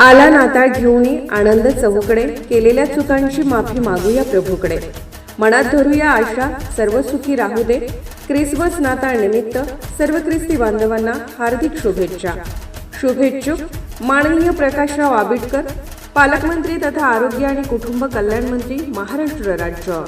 आला नाताळ घेऊन आनंद चहूकडे, केलेल्या चुकांची माफी मागूया प्रभूकडे. मनात धरूया आशा, सर्व सुखी राहू दे. ख्रिसमस नाताळ निमित्त सर्व ख्रिस्ती बांधवांना हार्दिक शुभेच्छा. शुभेच्छुक माननीय प्रकाशराव आबिटकर, पालकमंत्री तथा आरोग्य आणि कुटुंब कल्याण मंत्री, महाराष्ट्र राज्य.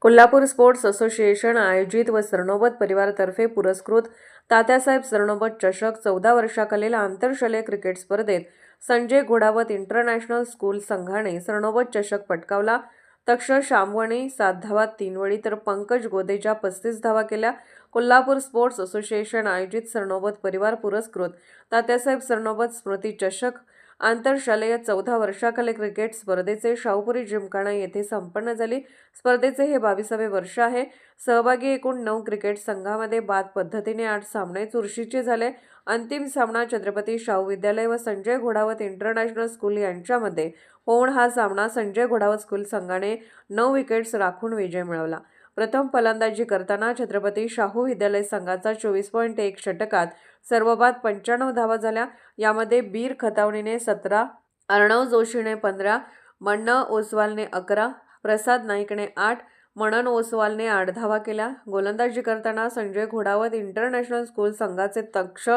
कोल्हापूर स्पोर्ट्स असोसिएशन आयोजित व सरनोबत परिवारातर्फे पुरस्कृत तात्यासाहेब सरनोबत चषक 14 वर्षाखालील आंतरशालेय क्रिकेट स्पर्धेत संजय घोडावत इंटरनॅशनल स्कूल संघाने सरनोबत चषक पटकावला. तक्षर शामवणे 7 धावा 3 बळी तर पंकज गोदेजा 35 धावा केल्या. कोल्हापूर स्पोर्ट्स असोसिएशन आयोजित सरनोबत परिवार पुरस्कृत तात्यासाहेब सरनोबत स्मृती चषक आंतरशालेय 14 वर्षाखालील क्रिकेट स्पर्धेचे शाहूपुरी जिमखाना येथे संपन्न झाली. स्पर्धेचे हे 22वे वर्ष आहे. सहभागी एकूण 9 क्रिकेट संघांमध्ये बाद पद्धतीने 8 सामने चुरशीचे झाले. अंतिम सामना छत्रपती शाहू विद्यालय व संजय घोडावत इंटरनॅशनल स्कूल यांच्यामध्ये होऊन हा सामना संजय घोडावत स्कूल संघाने 9 विकेट्स राखून विजय मिळवला. प्रथम फलंदाजी करताना छत्रपती शाहू विद्यालय संघाचा 24.1 षटकात सर्व बाद 95 धावा झाल्या. यामध्ये बीर खतावणीने 17, अर्णव जोशीने 15, मन्ना ओसवालने 11, प्रसाद नाईकने 8, मनन ओसवालने 8 धावा केल्या. गोलंदाजी करताना संजय घोडावत इंटरनॅशनल स्कूल संघाचे तक्ष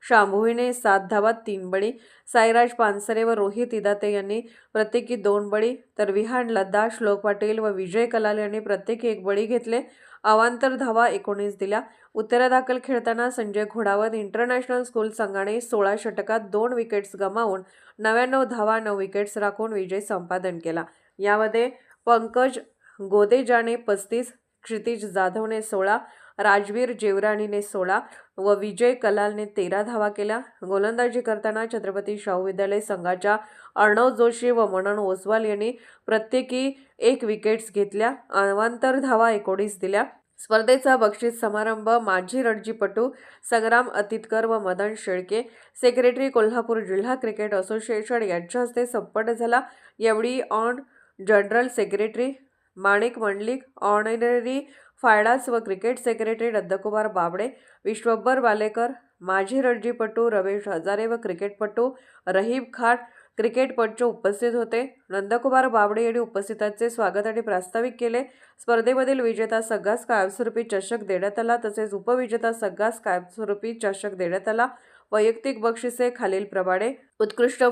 शांभवीने 7 धावा 3 बळी, साईराज पानसरे व रोहित इदाते यांनी प्रत्येकी 2 बळी तर विहान लद्दा, श्लोक पाटील व विजय कलाल यांनी प्रत्येकी 1 बळी घेतले. अवांतर धावा 19 दिल्या. उत्तरादाखल खेळताना संजय घोडावत इंटरनॅशनल स्कूल संघाने 16 षटकात 2 विकेट्स गमावून 99 धावा 9 विकेट्स राखून विजय संपादन केला. यामध्ये पंकज गोदेजाने 35, क्षितिज जाधवने 16, राजवीर जेवराणीने 16 व विजय कलालने 13 धावा केल्या. गोलंदाजी करताना छत्रपती शाहू विद्यालय संघाच्या अर्णव जोशी व मनन ओसवाल यांनी प्रत्येकी 1 विकेट्स घेतल्या. अवांतर धावा 19 दिल्या. स्पर्धेचा बक्षीस समारंभ माजी रणजीपटू संग्राम अतितकर व मदन शेळके, सेक्रेटरी कोल्हापूर जिल्हा क्रिकेट असोसिएशन यांच्या हस्ते संपन्न झाला. यावेळी hon general secretary Manik Mandlik, honorary फायडास व क्रिकेट सेक्रेटरी नंदकुमार बाबडे, विश्वंभर वालेकर, माजी रणजीपटू रमेश हजारे व क्रिकेटपटू रहीम खान, क्रिकेटपटू उपस्थित होते. नंदकुमार बाबडे यांनी उपस्थितांचे स्वागत आणि प्रास्ताविक केले. स्पर्धेमधील विजेता संघास कायमस्वरूपी चषक देण्यात आला तसेच उपविजेता संघास कायमस्वरूपी चषक देण्यात आला. वैयक्तिक बक्षिसे खालीलप्रमाणे: उत्कृष्ट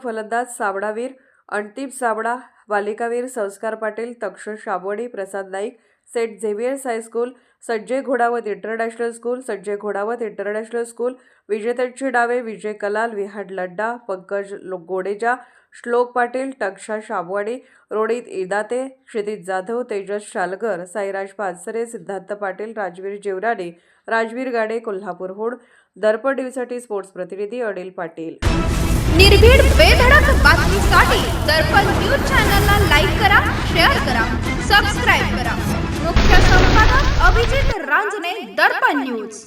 फलंदाज साबणावीर, अंतिम साबणा बालिकावीर संस्कार पाटील, तक्षर शाबवणी Prasad Naik, saint Xavier's high school, Sanjay Ghodawat international school, Sanjay Ghodawat international school. विजेत्यांची नावे: विजय कलाल, विहान लड्डा, पंकज गोडेजा, श्लोक पाटील, तक्षा शाबवाणी, रोहित इदाते, क्षितिज जाधव, तेजस शालगर, साईराज पानसरे, सिद्धार्थ पाटील, राजवीर जेवराणी, राजवीर गाडे, कोल्हापूरहून. दर्पण न्यूजसाठी स्पोर्ट्स प्रतिनिधी अनिल पाटील. निर्भीड बेधडक बातमीसाठी दर्पण न्यूज चॅनलला लाईक करा, शेअर करा, सबस्क्राईब करा. मुख्य संपादक अभिजित रांजणे, दर्पण न्यूज.